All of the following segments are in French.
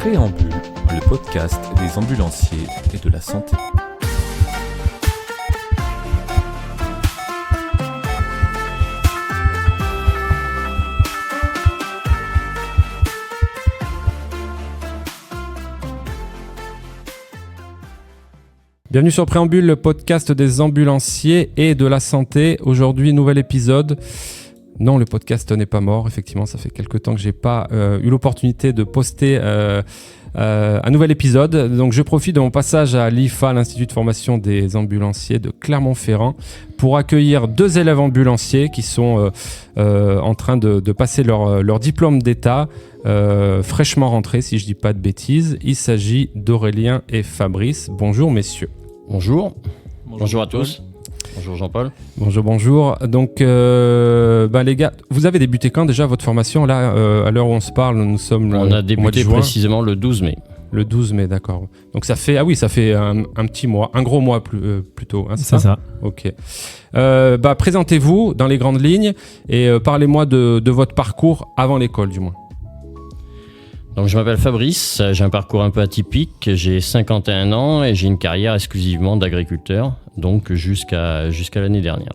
Préambule, le podcast des ambulanciers et de la santé. Bienvenue sur Préambule, le podcast des ambulanciers et de la santé. Aujourd'hui, nouvel épisode. Non, le podcast n'est pas mort. Effectivement, ça fait quelques temps que j'ai pas eu l'opportunité de poster un nouvel épisode. Donc, je profite de mon passage à l'IFA, l'Institut de formation des ambulanciers de Clermont-Ferrand, pour accueillir 2 élèves ambulanciers qui sont en train de passer leur diplôme d'État, fraîchement rentrés, si je dis pas de bêtises. Il s'agit d'Aurélien et Fabrice. Bonjour, messieurs. Bonjour. Bonjour à tous. Bonjour Jean-Paul. Bonjour. Donc, les gars, vous avez débuté quand déjà votre formation? Là, à l'heure où on se parle, nous sommes on a débuté précisément le 12 mai. Le 12 mai, d'accord. Donc ça fait un petit mois, un gros mois plutôt. Hein, c'est ça. Ok. Présentez-vous dans les grandes lignes et parlez-moi de votre parcours avant l'école, du moins. Donc je m'appelle Fabrice, j'ai un parcours un peu atypique, j'ai 51 ans et j'ai une carrière exclusivement d'agriculteur, donc jusqu'à l'année dernière.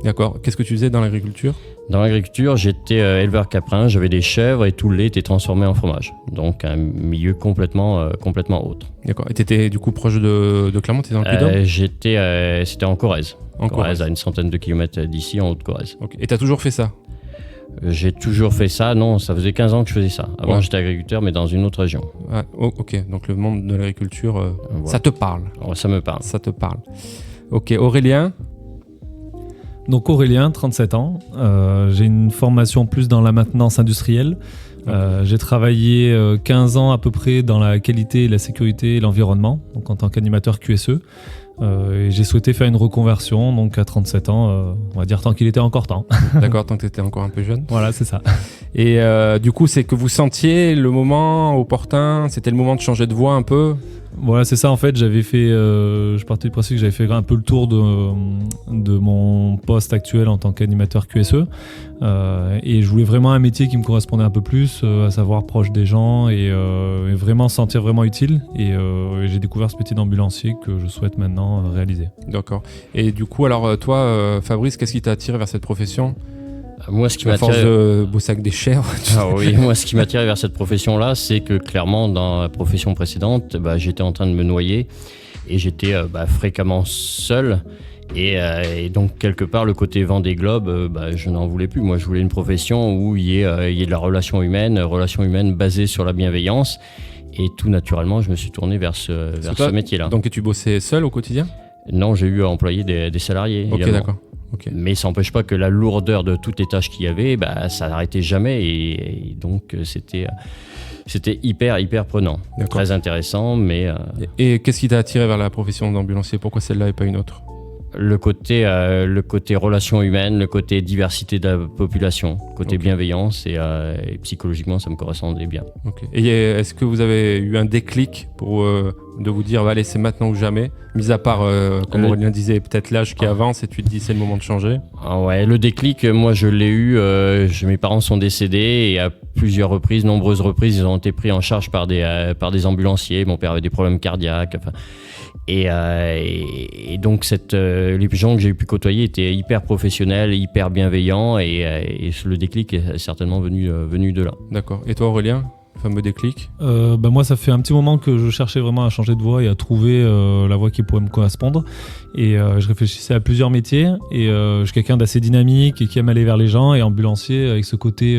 D'accord. Qu'est-ce que tu faisais dans l'agriculture ? Dans l'agriculture, j'étais éleveur caprin, j'avais des chèvres et tout le lait était transformé en fromage. Donc un milieu complètement autre. D'accord. Et tu étais du coup proche de Clermont, tu étais dans le Puy-de-Dôme ? C'était en Corrèze. En Corrèze, à une centaine de kilomètres d'ici, en Haute-Corrèze. Okay. Et tu as toujours fait ça ? J'ai toujours fait ça, non, ça faisait 15 ans que je faisais ça. Avant, j'étais agriculteur, mais dans une autre région. Ah, ok, donc le monde de l'agriculture, voilà. Ça te parle ? Ça me parle. Ça te parle. Ok, Aurélien ? Donc Aurélien, 37 ans. J'ai une formation plus dans la maintenance industrielle. J'ai travaillé 15 ans à peu près dans la qualité, la sécurité et l'environnement, donc en tant qu'animateur QSE. Et j'ai souhaité faire une reconversion, donc à 37 ans, on va dire tant qu'il était encore temps. D'accord, tant que tu étais encore un peu jeune. Voilà, c'est ça. Et du coup, c'est que vous sentiez le moment opportun, c'était le moment de changer de voie un peu ? Voilà, c'est ça. En fait, je partais du principe que j'avais fait un peu le tour de mon poste actuel en tant qu'animateur QSE. Et je voulais vraiment un métier qui me correspondait un peu plus, à savoir proche des gens et vraiment se sentir vraiment utile. Et j'ai découvert ce métier d'ambulancier que je souhaite maintenant réaliser. D'accord. Et du coup, alors toi, Fabrice, qu'est-ce qui t'a attiré vers cette profession ? Moi, ce qui m'a force de bosser avec des chèvres. Moi, ce qui m'a attiré vers cette profession-là, c'est que clairement, dans la profession précédente, j'étais en train de me noyer et j'étais fréquemment seul. Et donc, quelque part, le côté Vendée Globe, je n'en voulais plus. Moi, je voulais une profession où il y ait de la relation humaine basée sur la bienveillance. Et tout naturellement, je me suis tourné vers ce métier-là. Donc, tu bossais seul au quotidien ? Non, j'ai eu à employer des salariés. Ok, également. d'accord. Okay. Mais ça n'empêche pas que la lourdeur de toutes les tâches qu'il y avait, ça n'arrêtait jamais et donc c'était hyper prenant. D'accord. Très intéressant, mais... Et qu'est-ce qui t'a attiré vers la profession d'ambulancier ? Pourquoi celle-là et pas une autre ? Le côté relation humaine, le côté diversité de la population, le côté bienveillance et psychologiquement ça me correspondait bien. Okay. Et est-ce que vous avez eu un déclic pour de vous dire allez c'est maintenant ou jamais, mis à part comme Aurélien disait peut-être l'âge qui avance et tu te dis c'est le moment de changer? Le déclic moi je l'ai eu, mes parents sont décédés et à nombreuses reprises ils ont été pris en charge par des ambulanciers. Mon père avait des problèmes cardiaques. Et donc les gens que j'ai pu côtoyer étaient hyper professionnels, hyper bienveillants et le déclic est certainement venu de là. D'accord. Et toi Aurélien, fameux déclic? Moi ça fait un petit moment que je cherchais vraiment à changer de voie et à trouver la voie qui pourrait me correspondre. Et je réfléchissais à plusieurs métiers et je suis quelqu'un d'assez dynamique et qui aime aller vers les gens, et ambulancier avec ce côté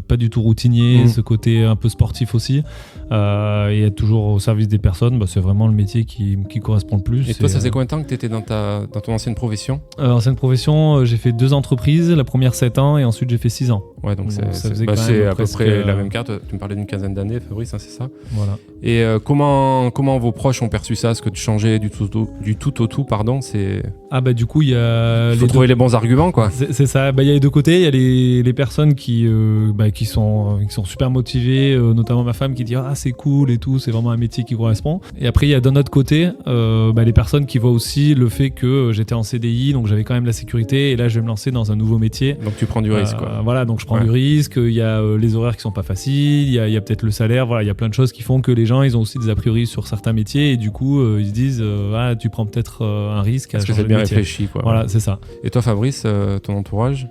pas du tout routinier, ce côté un peu sportif aussi, et être toujours au service des personnes, c'est vraiment le métier qui correspond le plus. Et toi ça faisait combien de temps que tu étais dans ton ancienne profession? Ancienne profession, j'ai fait 2 entreprises, la première 7 ans et ensuite j'ai fait 6 ans. Ouais, donc c'est à peu près la même carte. Tu me parlais d'une quinzaine d'années Fabrice, hein, c'est ça? Voilà. Et comment vos proches ont perçu ça, ce que tu changeais du tout au tout, pardon, Du coup, il y a... Il faut trouver les bons arguments, quoi. C'est ça. Il y a les deux côtés. Il y a les personnes qui sont super motivées, notamment ma femme qui dit « Ah, c'est cool et tout, c'est vraiment un métier qui correspond ». Et après, il y a d'un autre côté les personnes qui voient aussi le fait que j'étais en CDI, donc j'avais quand même la sécurité, et là, je vais me lancer dans un nouveau métier. Donc tu prends du risque, quoi. Voilà, donc je prends du risque. Il y a les horaires qui sont pas faciles, il y a peut-être le salaire. Voilà, il y a plein de choses qui font que les gens, ils ont aussi des a priori sur certains métiers, et du coup, ils se disent tu prends peut-être un risque. Parce que c'est bien réfléchi, quoi. Voilà, c'est ça. Et toi, Fabrice, ton entourage?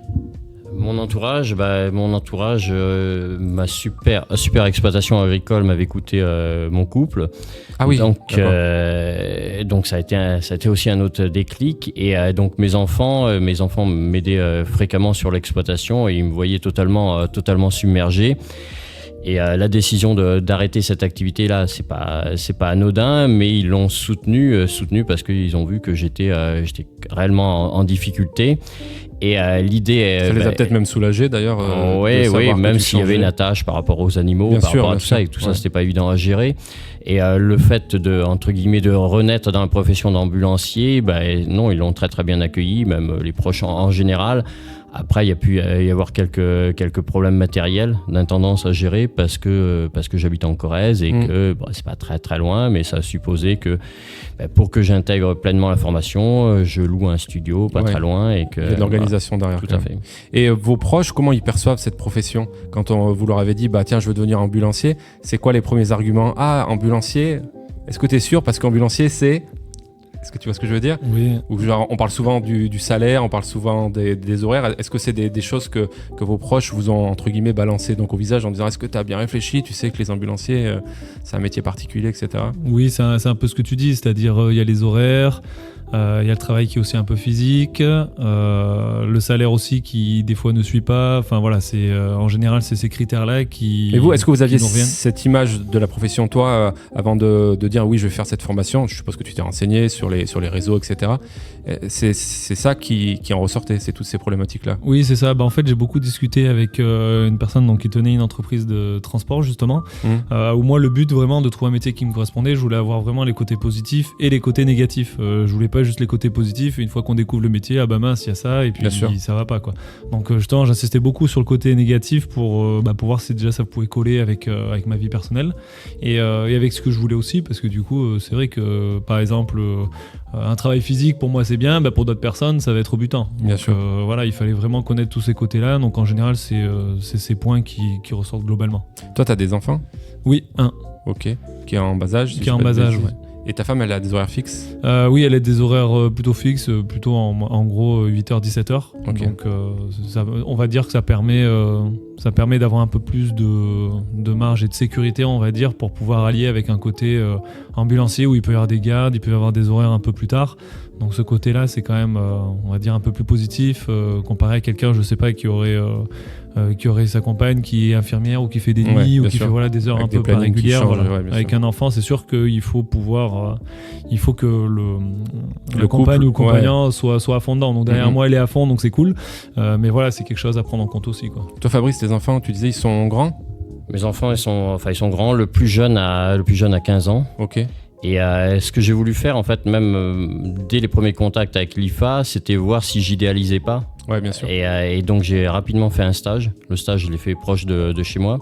Mon entourage, ma super exploitation agricole m'avait coûté mon couple. Ah oui. Donc ça a été aussi un autre déclic. Et donc mes enfants m'aidaient fréquemment sur l'exploitation et ils me voyaient totalement submergé. Et la décision d'arrêter cette activité-là, c'est pas anodin, mais ils l'ont soutenu parce qu'ils ont vu que j'étais réellement en difficulté. Et l'idée... Ça les a peut-être même soulagés d'ailleurs. Oui, même s'il y avait une attache par rapport aux animaux, par rapport à tout ça, et tout ça, c'était pas évident à gérer. Et le fait de renaître dans la profession d'ambulancier, non, ils l'ont très très bien accueilli, même les proches en général. Après, il y a pu y avoir quelques problèmes matériels d'intendance à gérer parce que j'habite en Corrèze et que c'est pas très très loin, mais ça a supposé que pour que j'intègre pleinement la formation, je loue un studio pas très loin et que il y a de l'organisation derrière. Tout à fait. Et vos proches, comment ils perçoivent cette profession quand vous leur avez dit tiens, je veux devenir ambulancier? C'est quoi les premiers arguments? Ah, ambulancier, est-ce que tu es sûr? Parce qu'ambulancier, c'est... Est-ce que tu vois ce que je veux dire? Oui. Ou genre, on parle souvent du salaire, on parle souvent des horaires. Est-ce que c'est des choses que vos proches vous ont, entre guillemets, balancé donc au visage en disant est-ce que tu as bien réfléchi? Tu sais que les ambulanciers, c'est un métier particulier, etc. Oui, c'est un peu ce que tu dis, c'est-à-dire il y a les horaires, il y a le travail qui est aussi un peu physique, le salaire aussi qui des fois ne suit pas. Enfin voilà, c'est en général c'est ces critères-là qui. Et vous, est-ce que vous aviez cette image de la profession, toi, avant de dire oui, je vais faire cette formation? Je suppose que tu t'es renseigné sur les réseaux, etc. C'est ça qui en ressortait, c'est toutes ces problématiques-là. Oui, c'est ça. En fait, j'ai beaucoup discuté avec une personne qui tenait une entreprise de transport justement, où moi le but vraiment de trouver un métier qui me correspondait, je voulais avoir vraiment les côtés positifs et les côtés négatifs. Je voulais pas juste les côtés positifs. Une fois qu'on découvre le métier, mince, il y a ça et puis ça va pas quoi. Donc justement, j'insistais beaucoup sur le côté négatif pour voir si déjà ça pouvait coller avec ma vie personnelle et avec ce que je voulais aussi, parce que du coup, c'est vrai que par exemple, un travail physique pour moi c'est bien, pour d'autres personnes ça va être rebutant. Bien sûr. Voilà, il fallait vraiment connaître tous ces côtés-là. Donc en général, c'est ces points qui ressortent globalement. Toi, tu as des enfants? Oui, un. Ok. Qui est en bas âge? Qui est en bas âge, ouais. Et ta femme, elle a des horaires fixes? Oui, elle a des horaires plutôt fixes, plutôt en gros 8h, 17h. Okay. Donc on va dire que ça permet d'avoir un peu plus de marge et de sécurité, on va dire, pour pouvoir allier avec un côté ambulancier où il peut y avoir des gardes, il peut y avoir des horaires un peu plus tard. Donc ce côté-là, c'est quand même, on va dire, un peu plus positif comparé à quelqu'un, je sais pas, qui aurait sa compagne qui est infirmière ou qui fait des nuits ou qui fait des heures avec un peu pas régulières. Avec un enfant, c'est sûr qu'il faut il faut que le compagne ou le compagnon soit à fond dedans. Donc derrière moi, elle est à fond, donc c'est cool. Mais voilà, c'est quelque chose à prendre en compte aussi, quoi. Toi, Fabrice, tes enfants, tu disais, ils sont grands? Mes enfants, ils sont grands. Le plus jeune a 15 ans. Ok. Et ce que j'ai voulu faire, en fait, même dès les premiers contacts avec l'IFA, c'était voir si j'idéalisais pas. Ouais, bien sûr. Et donc, j'ai rapidement fait un stage. Le stage, je l'ai fait proche de chez moi.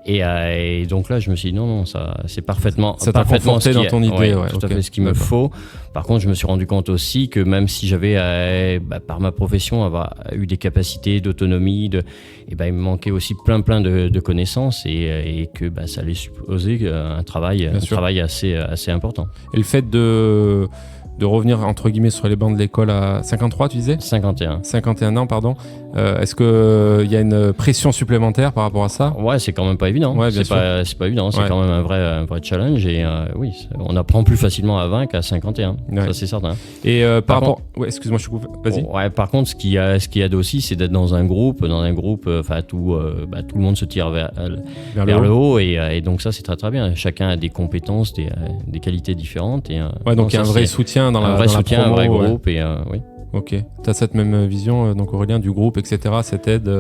Et donc là, je me suis dit non, ça c'est parfaitement t'a conforté dans ton idée, tout à fait ce qu'il me faut. Par contre, je me suis rendu compte aussi que même si j'avais, par ma profession, avoir eu des capacités d'autonomie, il me manquait aussi plein de connaissances et que ça allait supposer un travail assez important. Et le fait de revenir entre guillemets sur les bancs de l'école à 53, tu disais? 51 ans, pardon. Est-ce qu'il y a une pression supplémentaire par rapport à ça? Ouais, c'est quand même pas évident. Ouais, c'est pas évident. C'est quand même un vrai challenge et oui, on apprend plus facilement à 20 qu'à 51. Ouais. Ça, c'est certain. Et par rapport... Ouais, excuse-moi, je te coupe. Vas-y. Ouais, par contre, ce qu'il y a aussi, c'est d'être dans un groupe, tout le monde se tire vers le haut et donc ça, c'est très très bien. Chacun a des compétences, des qualités différentes. Donc il y a un vrai soutien dans la promo, un vrai groupe et oui. Ok. Tu as cette même vision, donc Aurélien, du groupe, etc., cette aide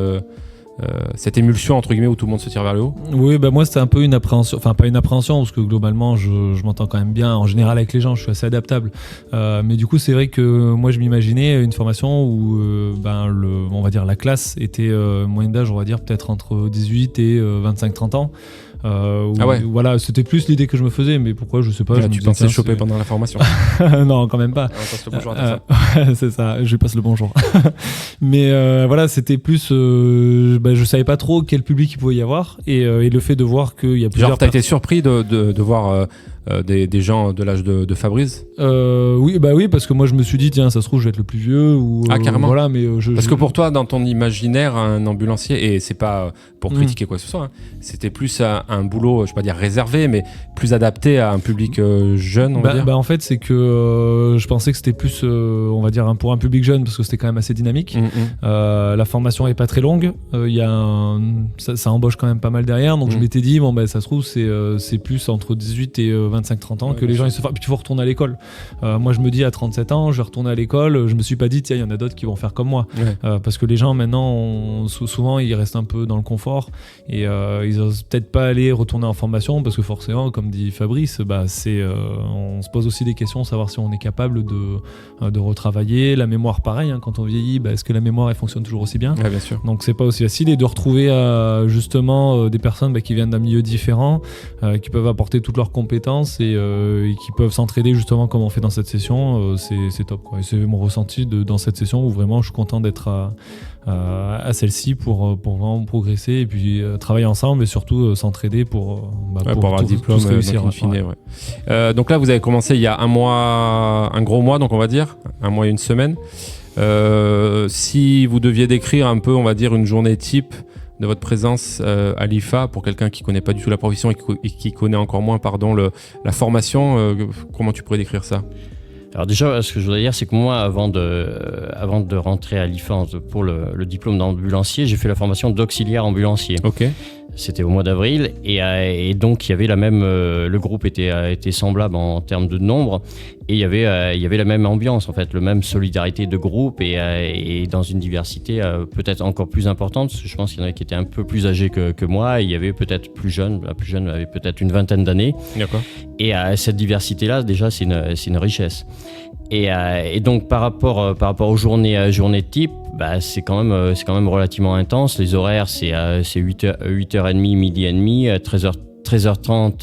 cette émulsion entre guillemets où tout le monde se tire vers le haut? Oui, bah moi c'était un peu une appréhension, enfin pas une appréhension parce que globalement je m'entends quand même bien en général avec les gens, je suis assez adaptable. Mais du coup c'est vrai que moi je m'imaginais une formation où on va dire la classe était moyenne d'âge, on va dire peut-être entre 18 et 25-30 ans. Voilà, c'était plus l'idée que je me faisais, mais pourquoi je sais pas. Tu pensais choper pendant la formation? Non, quand même pas. On passe le bonjour à c'est ça, je lui passe le bonjour. Mais voilà, c'était plus, je savais pas trop quel public il pouvait y avoir et le fait de voir qu'il y a plusieurs. Genre, t'as été surpris de voir des gens de l'âge de Fabrice? Oui, parce que moi je me suis dit tiens, ça se trouve je vais être le plus vieux ou carrément. Voilà, mais parce que pour toi, dans ton imaginaire, un ambulancier, et c'est pas pour critiquer quoi que ce soit, hein, c'était plus un boulot, je vais pas dire réservé, mais plus adapté à un public jeune, on va dire. En fait, c'est que je pensais que c'était plus, on va dire, pour un public jeune parce que c'était quand même assez dynamique. La formation est pas très longue, ça embauche quand même pas mal derrière, donc je m'étais dit ça se trouve c'est plus entre 18 et 25-30 ans que les gens ils se forment. Puis tu faut retourner à l'école. Moi je me dis à 37 ans je vais retourner à l'école, je me suis pas dit tiens il y en a d'autres qui vont faire comme moi, parce que les gens maintenant souvent ils restent un peu dans le confort et ils osent peut-être pas aller retourner en formation parce que forcément comme dit Fabrice on se pose aussi des questions, savoir si on est capable de retravailler la mémoire, pareil hein, quand on vieillit, est-ce que la mémoire elle fonctionne toujours aussi bien? Bien sûr. Donc c'est pas aussi facile, et de retrouver justement des personnes qui viennent d'un milieu différent, qui peuvent apporter toutes leurs compétences et qui peuvent s'entraider justement comme on fait dans cette session, c'est top quoi. Et c'est mon ressenti dans cette session où vraiment je suis content d'être à celle-ci pour vraiment progresser et puis travailler ensemble et surtout s'entraider pour avoir un diplôme tous réussir, in fine, donc là vous avez commencé il y a un gros mois, donc on va dire un mois et une semaine. Si vous deviez décrire un peu, on va dire, une journée type de votre présence à l'IFA pour quelqu'un qui connaît pas du tout la profession et qui connaît encore moins la formation, comment tu pourrais décrire ça? Alors déjà, ce que je voudrais dire, c'est que moi, avant de rentrer à l'IFA pour le diplôme d'ambulancier, j'ai fait la formation d'auxiliaire ambulancier. Ok. C'était au mois d'avril et donc il y avait le groupe était semblable en termes de nombre et il y avait la même ambiance en fait, la même solidarité de groupe et dans une diversité peut-être encore plus importante parce que je pense qu'il y en avait qui étaient un peu plus âgés que moi et il y avait peut-être plus jeunes, la plus jeune avait peut-être une vingtaine d'années. D'accord. Et cette diversité là déjà c'est une richesse. Et donc par rapport aux journées type, c'est quand même relativement intense. Les horaires c'est 8h30, midi et demi, 13h30,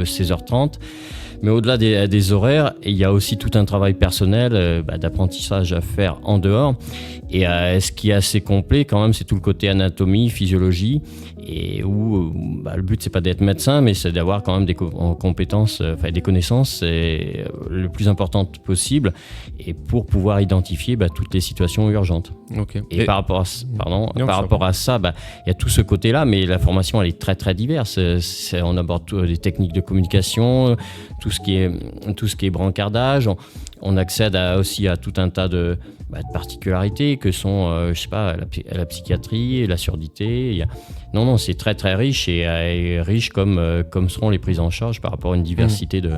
16h30. Mais au-delà des horaires, il y a aussi tout un travail personnel d'apprentissage à faire en dehors. Et ce qui est assez complet quand même, c'est tout le côté anatomie, physiologie, et où le but c'est pas d'être médecin, mais c'est d'avoir quand même des compétences, des connaissances le plus importantes possible, et pour pouvoir identifier toutes les situations urgentes. Okay. Et par rapport à ça, il y a tout ce côté-là, mais la formation elle est très très diverse. On aborde les techniques de communication, tout ce qui est brancardage. On accède aussi à tout un tas de particularités que sont, la psychiatrie et la surdité. Non, c'est très très riche et riche comme seront les prises en charge par rapport à une diversité de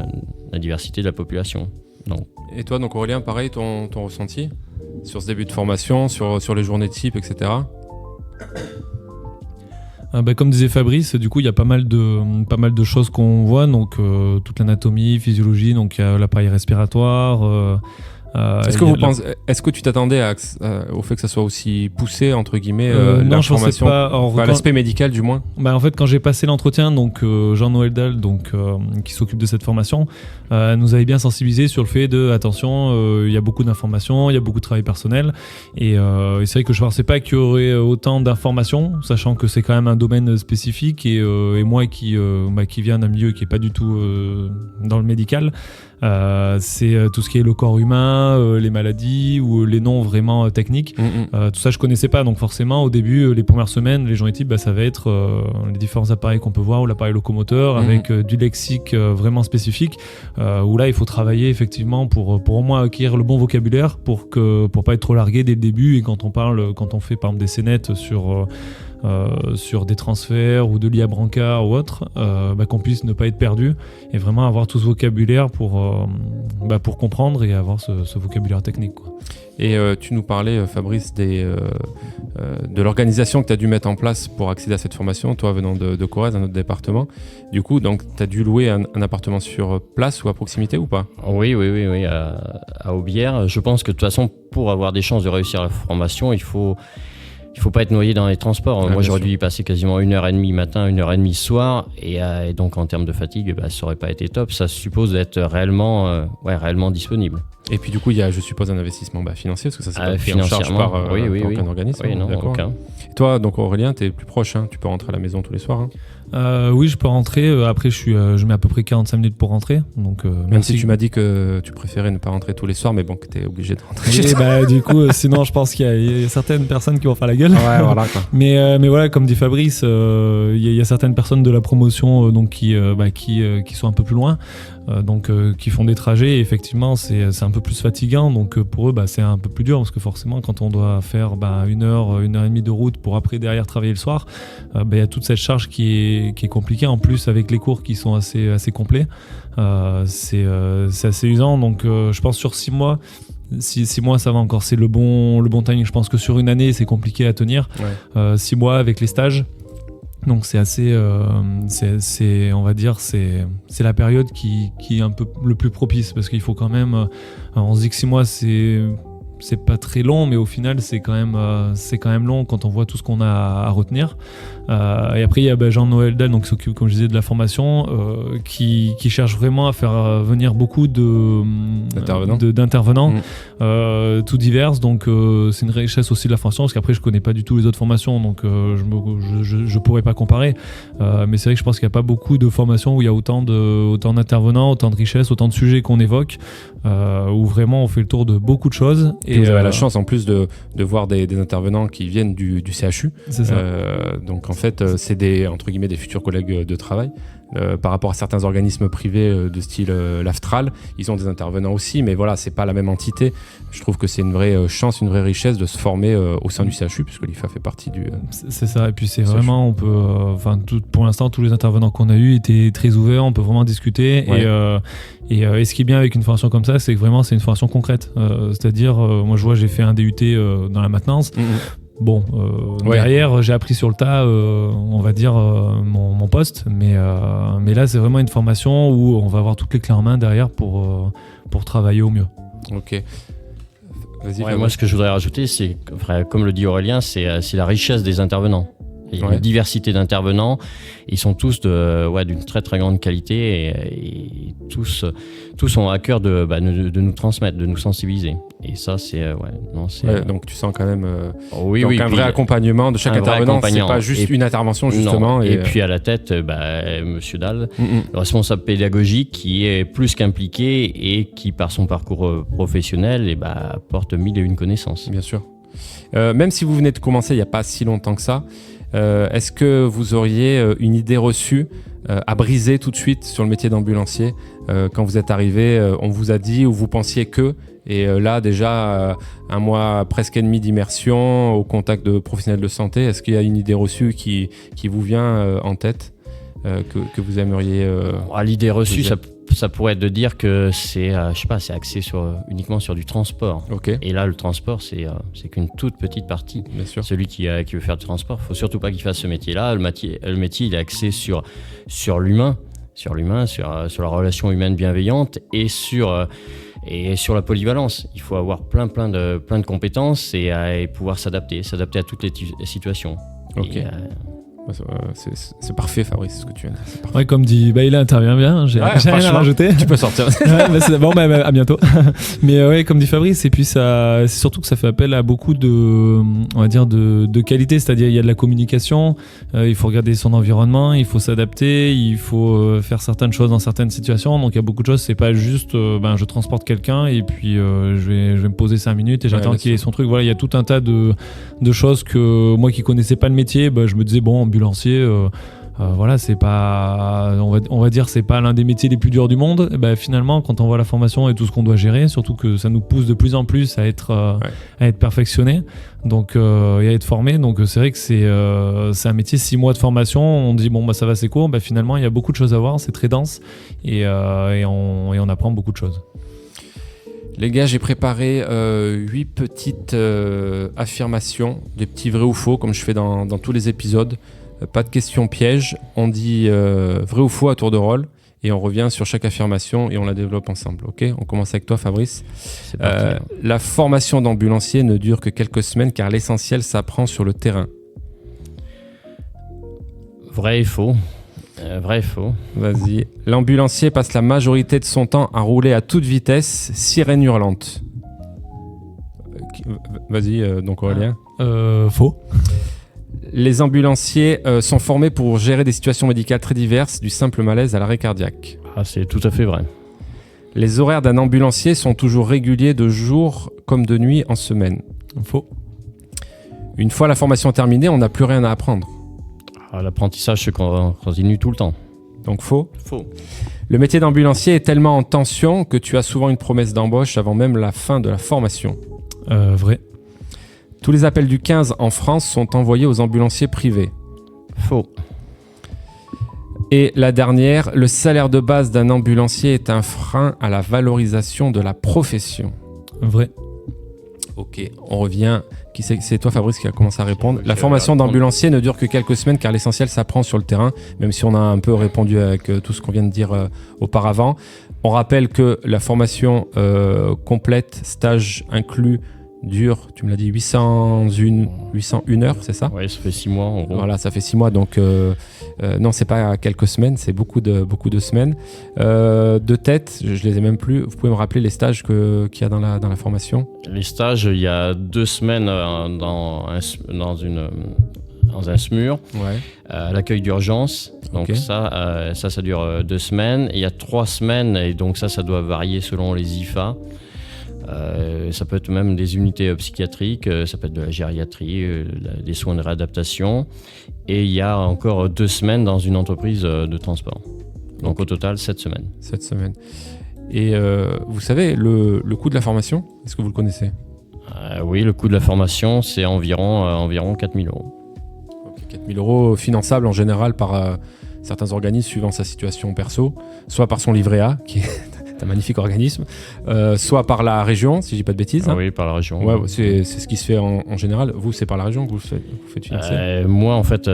la population. Donc. Et toi, donc Aurélien, pareil, ton ressenti sur ce début de formation, sur les journées type, etc. Comme disait Fabrice, du coup il y a pas mal de choses qu'on voit, donc toute l'anatomie, physiologie, donc il y a l'appareil respiratoire. Est-ce que tu t'attendais au fait que ça soit aussi poussé entre guillemets non, la je pensais formation, pas. L'aspect médical du moins. En fait, quand j'ai passé l'entretien, donc Jean-Noël Dalle, qui s'occupe de cette formation, nous avait bien sensibilisé sur le fait de attention, il y a beaucoup d'informations, il y a beaucoup de travail personnel, et c'est vrai que je pensais pas qu'il y aurait autant d'informations, sachant que c'est quand même un domaine spécifique et moi qui viens d'un milieu qui est pas du tout dans le médical. C'est tout ce qui est le corps humain, les maladies ou les noms vraiment techniques. Tout ça je connaissais pas, donc forcément au début, les premières semaines, les journées types, ça va être les différents appareils qu'on peut voir ou l'appareil locomoteur avec du lexique vraiment spécifique, où là il faut travailler effectivement pour au moins acquérir le bon vocabulaire pour pas être trop largué dès le début, et quand on fait par exemple des scénettes sur sur des transferts ou de l'IA Brancard ou autre, qu'on puisse ne pas être perdu et vraiment avoir tout ce vocabulaire pour comprendre et avoir ce vocabulaire technique, quoi. Et tu nous parlais, Fabrice, de l'organisation que tu as dû mettre en place pour accéder à cette formation, toi venant de Corrèze, un autre département. Du coup, donc, tu as dû louer un appartement sur place ou à proximité ou pas ? Oui, à Aubière. Je pense que de toute façon, pour avoir des chances de réussir la formation, il faut pas être noyé dans les transports. Moi, j'aurais dû y passer quasiment 1h30 matin, 1h30 soir. Et donc, en termes de fatigue, ça aurait pas été top. Ça suppose d'être réellement disponible. Et puis, du coup, il y a, je suppose, un investissement financier, parce que ça, c'est pas pris en charge financièrement, par aucun organisme. Oui, non, d'accord. aucun. Et toi, donc Aurélien, tu es plus proche, hein, tu peux rentrer à la maison tous les soirs. Oui, je peux rentrer. Après, je mets à peu près 45 minutes pour rentrer. Donc, Même si tu m'as dit que tu préférais ne pas rentrer tous les soirs, mais bon, que tu es obligé de rentrer chez Oui, toi. du coup, sinon, je pense qu'il y a certaines personnes qui vont faire la gueule. Ouais, voilà, quoi. Mais voilà, comme dit Fabrice, il y a certaines personnes de la promotion qui sont un peu plus loin, qui font des trajets. Et effectivement, c'est un peu plus fatigant. Donc pour eux, c'est un peu plus dur parce que forcément, quand on doit faire 1 heure, 1h30 de route pour après derrière travailler le soir, il y a toute cette charge qui est compliquée. En plus, avec les cours qui sont assez complets, c'est assez usant. Donc je pense sur 6 mois. 6 mois, ça va encore, c'est le bon timing. Je pense que sur une année, c'est compliqué à tenir. Ouais. 6 mois avec les stages, donc c'est assez, on va dire, c'est la période qui est un peu le plus propice parce qu'il faut quand même. On se dit que 6 mois, c'est pas très long, mais au final, c'est quand même long quand on voit tout ce qu'on a à retenir. Et après, il y a Jean-Noël Dalle, donc qui s'occupe, comme je disais, de la formation, qui cherche vraiment à faire venir beaucoup d'intervenants, tout divers. Donc, c'est une richesse aussi de la formation, parce qu'après, je connais pas du tout les autres formations, donc je pourrais pas comparer. Mais c'est vrai que je pense qu'il y a pas beaucoup de formations où il y a autant d'intervenants, autant de richesses, autant de sujets qu'on évoque, où vraiment on fait le tour de beaucoup de choses. Et vous avez la chance en plus de voir des intervenants qui viennent du CHU. C'est ça. Donc en fait, c'est entre guillemets des futurs collègues de travail. Par rapport à certains organismes privés de style l'Aftral, ils ont des intervenants aussi, mais voilà, c'est pas la même entité. Je trouve que c'est une vraie chance, une vraie richesse de se former au sein du CHU, puisque l'IFA fait partie du. C'est ça, et puis c'est vraiment, on peut, pour l'instant, tous les intervenants qu'on a eus étaient très ouverts, on peut vraiment discuter. Ouais. Et ce qui est bien avec une formation comme ça, c'est que vraiment c'est une formation concrète. C'est-à-dire, moi je vois, j'ai fait un DUT dans la maintenance. Bon, derrière, j'ai appris sur le tas, on va dire, mon poste, mais là, c'est vraiment une formation où on va avoir toutes les clés en main derrière pour travailler au mieux. Ok. Vas-y, moi, ce que je voudrais rajouter, c'est, comme le dit Aurélien, c'est la richesse des intervenants. Il y a une diversité d'intervenants. Ils sont tous d'une très très grande qualité et tous ont à cœur de nous transmettre, de nous sensibiliser. Et ça, donc tu sens quand même un vrai puis, accompagnement de chaque intervenant. C'est pas juste une intervention justement. Non. Et puis à la tête, Monsieur Dalle, le responsable pédagogique qui est plus qu'impliqué et qui par son parcours professionnel apporte 1001 connaissances. Bien sûr. Même si vous venez de commencer il n'y a pas si longtemps que ça, est-ce que vous auriez une idée reçue à briser tout de suite sur le métier d'ambulancier quand vous êtes arrivé, on vous a dit ou vous pensiez que, et là déjà 1 mois presque et demi d'immersion au contact de professionnels de santé, est-ce qu'il y a une idée reçue qui vous vient en tête que vous aimeriez l'idée reçue, ça pourrait être de dire que c'est axé uniquement sur du transport. Okay. Et là, le transport, c'est qu'une toute petite partie. Bien sûr. Celui qui veut faire du transport, il ne faut surtout pas qu'il fasse ce métier-là. Le métier, il est axé sur l'humain, sur la relation humaine bienveillante et sur la polyvalence. Il faut avoir plein de compétences et pouvoir s'adapter à toutes les situations. Ok. C'est parfait, Fabrice, ce que tu viens de dire. Ouais, comme dit, il intervient bien. J'ai rien à rajouter. Tu peux sortir. C'est bon, à bientôt. Mais comme dit Fabrice, et puis c'est surtout que ça fait appel à beaucoup de qualité, c'est-à-dire il y a de la communication, il faut regarder son environnement, il faut s'adapter, il faut faire certaines choses dans certaines situations. Donc il y a beaucoup de choses. C'est pas juste, je transporte quelqu'un et puis je vais me poser 5 minutes et j'attends qu'il ait son truc. Voilà, il y a tout un tas de choses que moi qui connaissais pas le métier, je me disais ambulancier, voilà, c'est pas, on va dire, c'est pas l'un des métiers les plus durs du monde. Et finalement, quand on voit la formation et tout ce qu'on doit gérer, surtout que ça nous pousse de plus en plus à être perfectionné, donc et à être formé. Donc c'est vrai que c'est un métier 6 mois de formation. On dit bon ça va, c'est court. Finalement, il y a beaucoup de choses à voir. C'est très dense et on apprend beaucoup de choses. Les gars, j'ai préparé 8 petites affirmations, des petits vrais ou faux, comme je fais dans tous les épisodes. Pas de questions pièges. On dit vrai ou faux à tour de rôle et on revient sur chaque affirmation et on la développe ensemble. Ok ? On commence avec toi, Fabrice. C'est parti. La formation d'ambulancier ne dure que quelques semaines car l'essentiel s'apprend sur le terrain. Vrai et faux. Vrai et faux. Vas-y. L'ambulancier passe la majorité de son temps à rouler à toute vitesse, sirène hurlante. Vas-y, donc Aurélien. Faux. Les ambulanciers sont formés pour gérer des situations médicales très diverses, du simple malaise à l'arrêt cardiaque. Ah, c'est tout à fait vrai. Les horaires d'un ambulancier sont toujours réguliers de jour comme de nuit en semaine. Faux. Une fois la formation terminée, on n'a plus rien à apprendre. Ah, l'apprentissage se continue tout le temps. Donc faux. Faux. Le métier d'ambulancier est tellement en tension que tu as souvent une promesse d'embauche avant même la fin de la formation. Vrai. Tous les appels du 15 en France sont envoyés aux ambulanciers privés. Faux. Et la dernière, le salaire de base d'un ambulancier est un frein à la valorisation de la profession. Vrai. Ok, on revient. C'est toi, Fabrice, qui a commencé à répondre. La Je formation vais répondre. d'ambulancier ne dure que quelques semaines car l'essentiel s'apprend sur le terrain, même si on a un peu répondu avec tout ce qu'on vient de dire auparavant. On rappelle que la formation complète, stage inclus, dure, tu me l'as dit, 801 heures, c'est ça ? Ouais, ça fait 6 mois en gros. Voilà, ça fait 6 mois, donc non, c'est pas quelques semaines, c'est beaucoup de semaines. De tête, je les ai même plus. Vous pouvez me rappeler les stages qu'il y a dans la formation ? Les stages, il y a 2 semaines dans un SMUR, à l'accueil d'urgence. Donc Ok. ça dure 2 semaines. Et il y a 3 semaines, et donc ça doit varier selon les IFA. Ça peut être même des unités psychiatriques, ça peut être de la gériatrie, des soins de réadaptation. Et il y a encore 2 semaines dans une entreprise de transport. Donc au total, 7 semaines. 7 semaines. Et vous savez, le coût de la formation, est-ce que vous le connaissez ? Oui, le coût de la formation, c'est environ 4 000 €. 4 000 € finançables en général par certains organismes suivant sa situation perso, soit par son livret A, qui est un magnifique organisme, soit par la région, si je dis pas de bêtises. Ah hein. oui, par la région. Ouais, c'est ce qui se fait en général. Vous, c'est par la région que vous faites financer. Moi, en fait,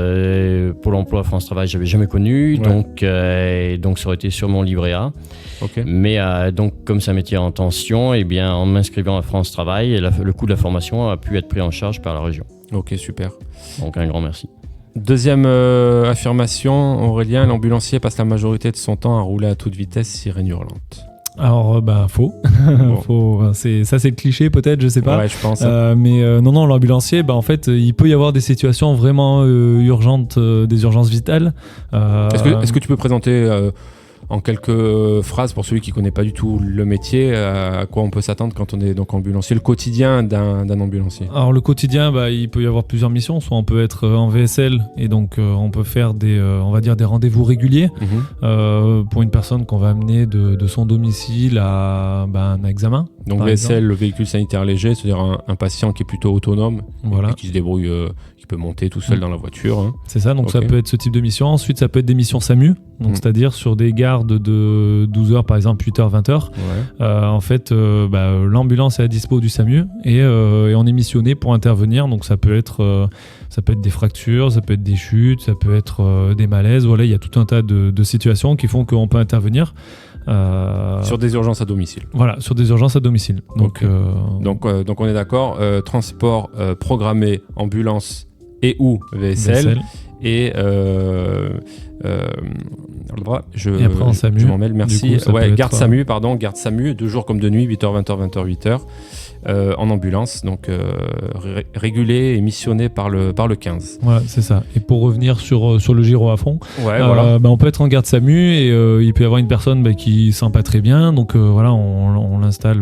Pôle emploi, France Travail, j'avais jamais connu, Ouais. donc ça aurait été sur mon livret A. Ok. Mais donc, comme c'est un métier en tension, eh bien, en m'inscrivant à France Travail, le coût de la formation a pu être pris en charge par la région. Ok, super. Donc, un grand merci. Deuxième affirmation, Aurélien, l'ambulancier passe la majorité de son temps à rouler à toute vitesse, sirène hurlante. Alors, faux. Bon. Faux. C'est le cliché peut-être, je sais pas. Ouais, je pense. Mais non, l'ambulancier, en fait, il peut y avoir des situations vraiment urgentes, des urgences vitales. Est-ce que tu peux présenter en quelques phrases pour celui qui ne connaît pas du tout le métier, à quoi on peut s'attendre quand on est donc ambulancier, le quotidien d'un ambulancier? Alors le quotidien, il peut y avoir plusieurs missions. Soit on peut être en VSL et donc on peut faire des rendez-vous réguliers pour une personne qu'on va amener de son domicile à un examen. Donc par VSL, exemple. le véhicule sanitaire léger, c'est-à-dire un patient qui est plutôt autonome, Voilà. et qui se débrouille, qui peut monter tout seul dans la voiture. Hein. C'est ça, donc Ok. ça peut être ce type de mission. Ensuite, ça peut être des missions SAMU, donc c'est-à-dire sur des gardes de 12h, par exemple 8h, 20h. Ouais. En fait, l'ambulance est à dispo du SAMU et on est missionné pour intervenir. Donc ça peut être des fractures, ça peut être des chutes, ça peut être des malaises. Voilà, il y a tout un tas de situations qui font qu'on peut intervenir. Sur des urgences à domicile. Voilà, sur des urgences à domicile. Donc, Ok. Donc on est d'accord, transport programmé, ambulance et ou VSL. Et Et après en SAMU, je m'en mêle, merci. du coup, ça peut être, garde SAMU, de jour comme de nuit, 8h, 20h, 20h, 8h, en ambulance, donc régulé et missionné par le 15. Voilà, c'est ça. Et pour revenir sur le gyro à fond, Ouais, voilà. on peut être en garde SAMU et il peut y avoir une personne qui sent pas très bien. Donc voilà, on l'installe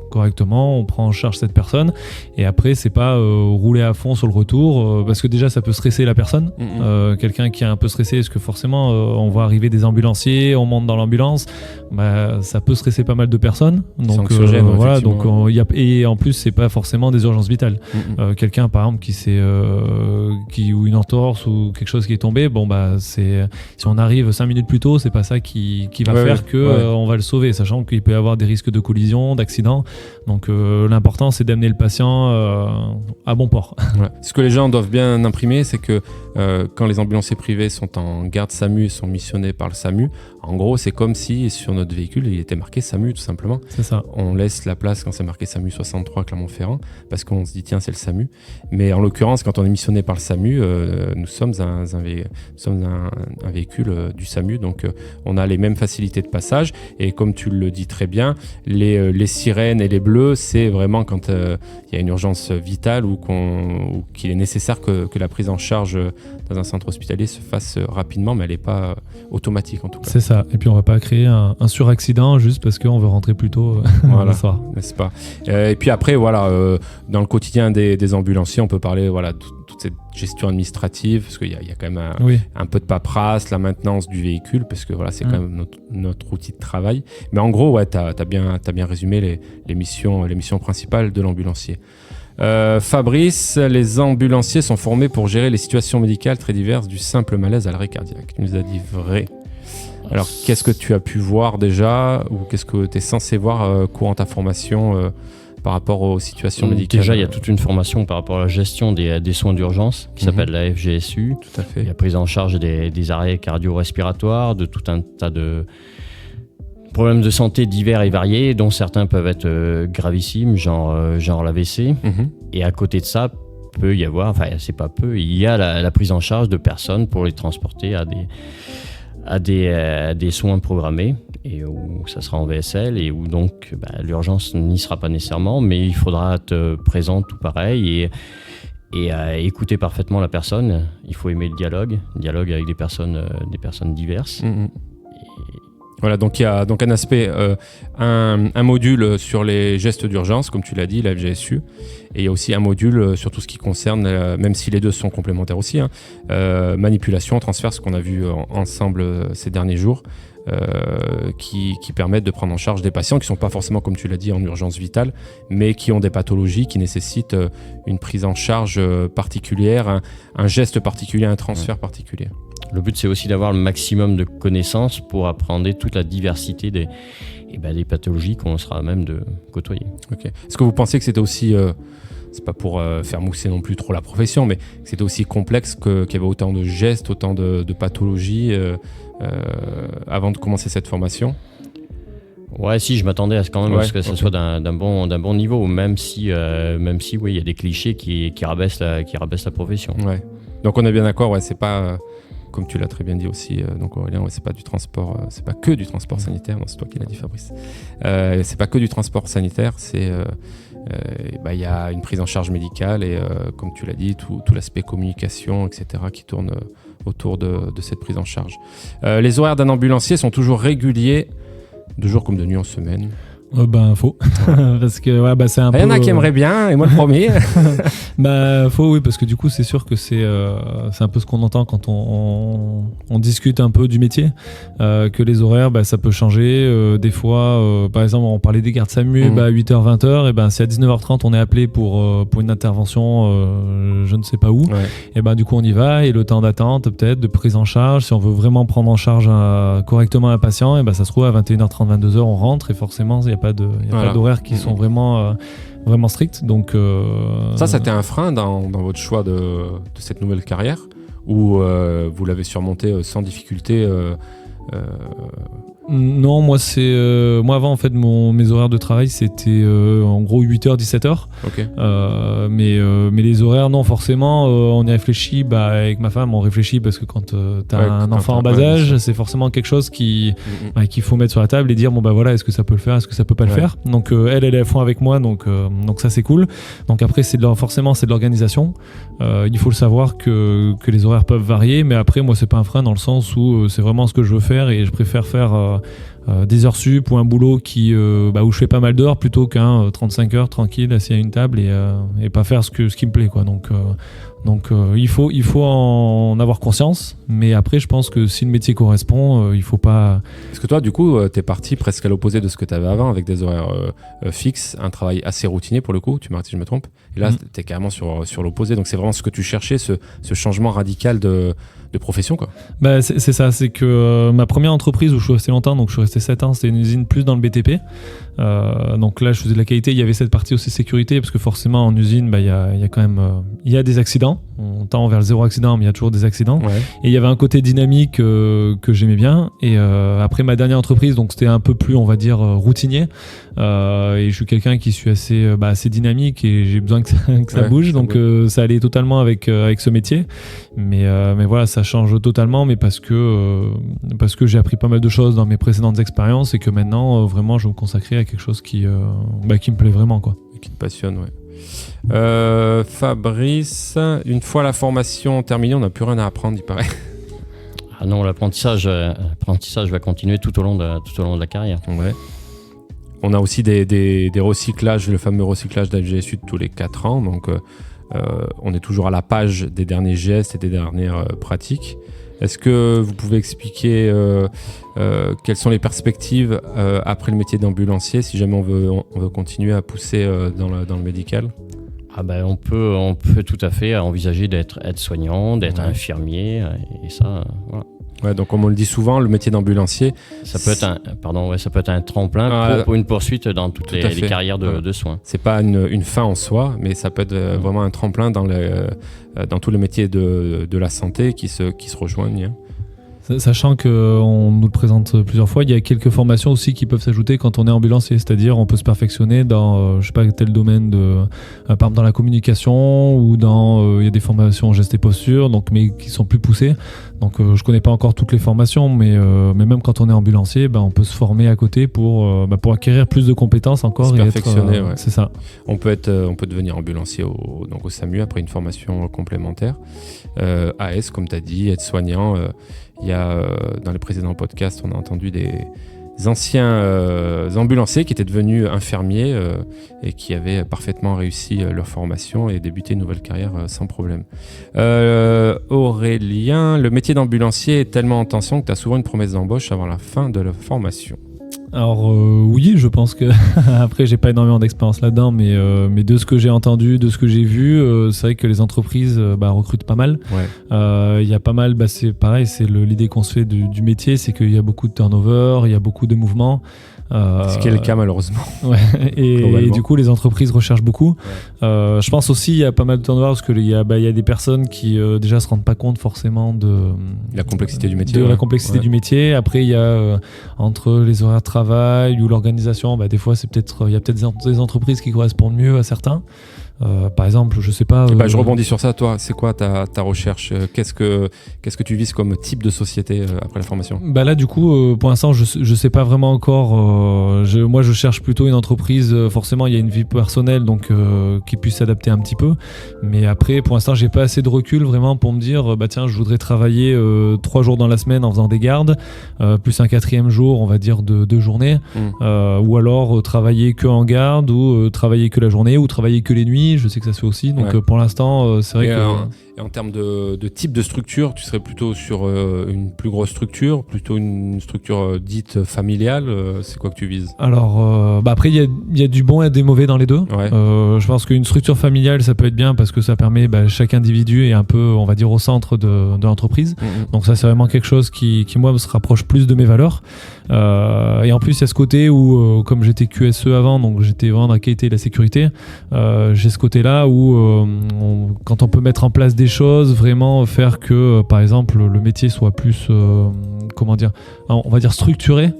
correctement, on prend en charge cette personne et après c'est pas rouler à fond sur le retour parce que déjà ça peut stresser la personne. Quelqu'un qui est un peu stressé, est-ce que forcément on voit arriver des ambulanciers, on monte dans l'ambulance, ça peut stresser pas mal de personnes. Donc voilà, donc et en plus c'est pas forcément des urgences vitales. Quelqu'un par exemple ou une entorse ou quelque chose qui est tombé, si on arrive 5 minutes plus tôt, c'est pas ça qui va faire que on va le sauver, sachant qu'il peut y avoir des risques de collision, d'accident. Donc l'important c'est d'amener le patient à bon port. Ce que les gens doivent bien imprimer, c'est que quand les ambulanciers privés sont en garde SAMU et sont missionnés par le SAMU, en gros c'est comme si sur notre véhicule il était marqué SAMU tout simplement. C'est ça. On laisse la place quand c'est marqué SAMU 63 Clermont-Ferrand parce qu'on se dit tiens c'est le SAMU. Mais en l'occurrence quand on est missionné par le SAMU, nous sommes un véhicule du SAMU, donc on a les mêmes facilités de passage et comme tu le dis très bien, les sirènes et les bleus c'est vraiment quand il y a une urgence vitale ou qu'il est nécessaire que la prise en charge dans un centre hospitalier se fasse rapidement, mais elle n'est pas automatique en tout cas. C'est ça, et puis on ne va pas créer un suraccident juste parce qu'on veut rentrer plus tôt le soir. N'est-ce pas ? Et puis après, dans le quotidien des ambulanciers, on peut parler toute cette gestion administrative, parce qu'il y a quand même un peu de paperasse, la maintenance du véhicule, parce que c'est quand même notre outil de travail. Mais en gros, tu as bien résumé les missions principales de l'ambulancier. Fabrice, les ambulanciers sont formés pour gérer les situations médicales très diverses, du simple malaise à l'arrêt cardiaque. Tu nous as dit vrai. Alors, qu'est-ce que tu as pu voir déjà, ou qu'est-ce que tu es censé voir courant ta formation par rapport aux situations médicales? Déjà, il y a toute une formation par rapport à la gestion des soins d'urgence qui s'appelle la FGSU. Tout à fait. Il y a prise en charge des arrêts cardio-respiratoires, de tout un tas de problèmes de santé divers et variés, dont certains peuvent être gravissimes, genre l'AVC. Et à côté de ça, peut y avoir, il y a la prise en charge de personnes pour les transporter à des soins programmés, et où ça sera en VSL, et où donc l'urgence n'y sera pas nécessairement, mais il faudra être présent tout pareil et écouter parfaitement la personne. Il faut aimer le dialogue avec des personnes diverses. Voilà, donc il y a un aspect, un module sur les gestes d'urgence, comme tu l'as dit, la FGSU, et il y a aussi un module sur tout ce qui concerne, même si les deux sont complémentaires aussi, manipulation, transfert, ce qu'on a vu ensemble ces derniers jours, qui permettent de prendre en charge des patients qui ne sont pas forcément, comme tu l'as dit, en urgence vitale, mais qui ont des pathologies qui nécessitent une prise en charge particulière, un geste particulier, un transfert particulier. Le but, c'est aussi d'avoir le maximum de connaissances pour appréhender toute la diversité des pathologies qu'on sera à même de côtoyer. Ok. Est-ce que vous pensez que c'était aussi, c'est pas pour faire mousser non plus trop la profession, mais que c'était aussi complexe qu'il y avait autant de gestes, autant de pathologies avant de commencer cette formation? Ouais, si, je m'attendais à ce que ça soit d'un bon niveau, même si il y a des clichés qui rabaissent la profession. Ouais. Donc on est bien d'accord, c'est pas comme tu l'as très bien dit aussi, donc Aurélien, c'est pas du transport, c'est pas que du transport sanitaire. Non, c'est toi qui l'as dit, Fabrice. C'est pas que du transport sanitaire, c'est y a une prise en charge médicale et comme tu l'as dit, tout l'aspect communication, etc., qui tourne autour de cette prise en charge. Les horaires d'un ambulancier sont toujours réguliers, de jour comme de nuit, en semaine. Faux. Parce que c'est un peu. Il y en a qui aimeraient bien, et moi le premier. Faux, oui, parce que du coup, c'est sûr que c'est un peu ce qu'on entend quand on discute un peu du métier, que les horaires, ça peut changer. Des fois, par exemple, on parlait des gardes SAMU, 8h, 20h, et si à 19h30 on est appelé pour une intervention, je ne sais pas où, et du coup on y va, et le temps d'attente, peut-être, de prise en charge, si on veut vraiment prendre en charge correctement un patient, et ça se trouve à 21h30, 22h, on rentre, et forcément, il n'y a pas d'horaires qui sont vraiment stricts. Donc, ça, c'était un frein dans votre choix de cette nouvelle carrière, ou vous l'avez surmonté sans difficulté Non, moi avant en fait mes horaires de travail c'était en gros 8h 17h. Okay. Mais les horaires non forcément on y réfléchit avec ma femme, on réfléchit parce que quand t'as un enfant en bas âge, c'est forcément quelque chose qu'il faut mettre sur la table et dire est-ce que ça peut le faire, est-ce que ça peut pas le faire. Donc elle est à fond avec moi, donc ça c'est cool. Donc après forcément c'est de l'organisation. Il faut le savoir que les horaires peuvent varier, mais après moi c'est pas un frein dans le sens où c'est vraiment ce que je veux faire et je préfère faire des heures sup ou un boulot où je fais pas mal d'heures plutôt qu'un 35 heures tranquille assis à une table et pas faire ce qui me plaît, quoi. Donc il faut en avoir conscience, mais après je pense que si le métier correspond, il faut pas... Parce que toi, du coup, t'es parti presque à l'opposé de ce que tu avais avant, avec des horaires fixes, un travail assez routinier pour le coup, tu m'arrêtes si je me trompe, et là t'es carrément sur l'opposé, donc c'est vraiment ce que tu cherchais, ce changement radical de profession, quoi. Bah, c'est ça, c'est que ma première entreprise où je suis resté longtemps, donc je suis resté 7 ans, c'était une usine plus dans le BTP. Donc là je faisais de la qualité, il y avait cette partie aussi sécurité, parce que forcément en usine il y a quand même il y a des accidents, on tend vers le zéro accident, mais il y a toujours des accidents. Ouais. Et il y avait un côté dynamique que j'aimais bien, et après ma dernière entreprise, donc c'était un peu plus, on va dire, routinier, et je suis quelqu'un qui suis assez dynamique et j'ai besoin que ça bouge, donc ça allait totalement avec ce métier, mais voilà, ça change totalement, mais parce que j'ai appris pas mal de choses dans mes précédentes expériences et que maintenant vraiment je vais me consacrer à quelque chose qui me plaît vraiment, quoi. Et qui te passionne, Fabrice, une fois la formation terminée, on n'a plus rien à apprendre, il paraît. Ah non, l'apprentissage va continuer tout au long de la carrière. Ouais. On a aussi des recyclages, le fameux recyclage d'AG Sud tous les 4 ans, donc on est toujours à la page des derniers gestes et des dernières pratiques. Est-ce que vous pouvez expliquer quelles sont les perspectives après le métier d'ambulancier, si jamais on veut continuer à pousser dans le médical ? Ah ben, on peut tout à fait envisager d'être aide-soignant, d'être infirmier, et ça, voilà. Ouais, donc comme on le dit souvent, le métier d'ambulancier, ça peut être un tremplin pour une poursuite dans toutes les carrières de soins. C'est pas une fin en soi, mais ça peut être vraiment un tremplin dans tous les métiers de la santé qui se rejoignent. Hein. Sachant qu'on nous le présente plusieurs fois, il y a quelques formations aussi qui peuvent s'ajouter quand on est ambulancier, c'est-à-dire on peut se perfectionner dans tel domaine par exemple dans la communication, ou il y a des formations en gestes et posture, donc, mais qui sont plus poussées. Donc je connais pas encore toutes les formations, mais même quand on est ambulancier, on peut se former à côté pour acquérir plus de compétences encore, se perfectionner. C'est ça. On peut devenir ambulancier au SAMU après une formation complémentaire. AS, comme tu as dit, être soignant. Il y a dans les précédents podcasts, on a entendu des anciens ambulanciers qui étaient devenus infirmiers et qui avaient parfaitement réussi leur formation et débuté une nouvelle carrière sans problème. Aurélien, le métier d'ambulancier est tellement en tension que tu as souvent une promesse d'embauche avant la fin de la formation. Alors oui, je pense que après j'ai pas énormément d'expérience là-dedans, mais de ce que j'ai entendu, de ce que j'ai vu, c'est vrai que les entreprises recrutent pas mal. Il y a pas mal, c'est pareil, c'est l'idée qu'on se fait du métier, c'est qu'il y a beaucoup de turnover, il y a beaucoup de mouvements. Ce qui est le cas malheureusement. Et du coup les entreprises recherchent beaucoup. Je pense aussi il y a pas mal de turnover parce qu'il y a des personnes qui déjà se rendent pas compte forcément de la complexité du métier. La complexité du métier. Après il y a entre les horaires de travail ou l'organisation, des fois il y a peut-être des entreprises qui correspondent mieux à certains. Par exemple, je sais pas. Je rebondis sur ça. Toi, c'est quoi ta recherche ? Qu'est-ce que tu vises comme type de société après la formation ? Là, du coup, pour l'instant, je sais pas vraiment encore. Moi, je cherche plutôt une entreprise. Forcément, il y a une vie personnelle, donc qui puisse s'adapter un petit peu. Mais après, pour l'instant, j'ai pas assez de recul vraiment pour me dire, tiens, je voudrais travailler 3 jours dans la semaine en faisant des gardes, plus un 4e jour, on va dire de 2 journées, ou alors travailler que en garde, ou travailler que la journée, ou travailler que les nuits. Je sais que ça se fait aussi, donc pour l'instant c'est vrai que... Et en termes de type de structure, tu serais plutôt sur une plus grosse structure, plutôt une structure dite familiale, c'est quoi que tu vises ? Alors après il y a du bon et des mauvais dans les deux. Je pense qu'une structure familiale ça peut être bien parce que ça permet chaque individu est un peu, on va dire, au centre de l'entreprise. Donc ça c'est vraiment quelque chose qui moi se rapproche plus de mes valeurs. Et en plus il y a ce côté où comme j'étais QSE avant, donc j'étais vraiment dans la qualité et la sécurité, j'ai ce côté là où quand on peut mettre en place des choses, vraiment faire que par exemple le métier soit plus on va dire structuré,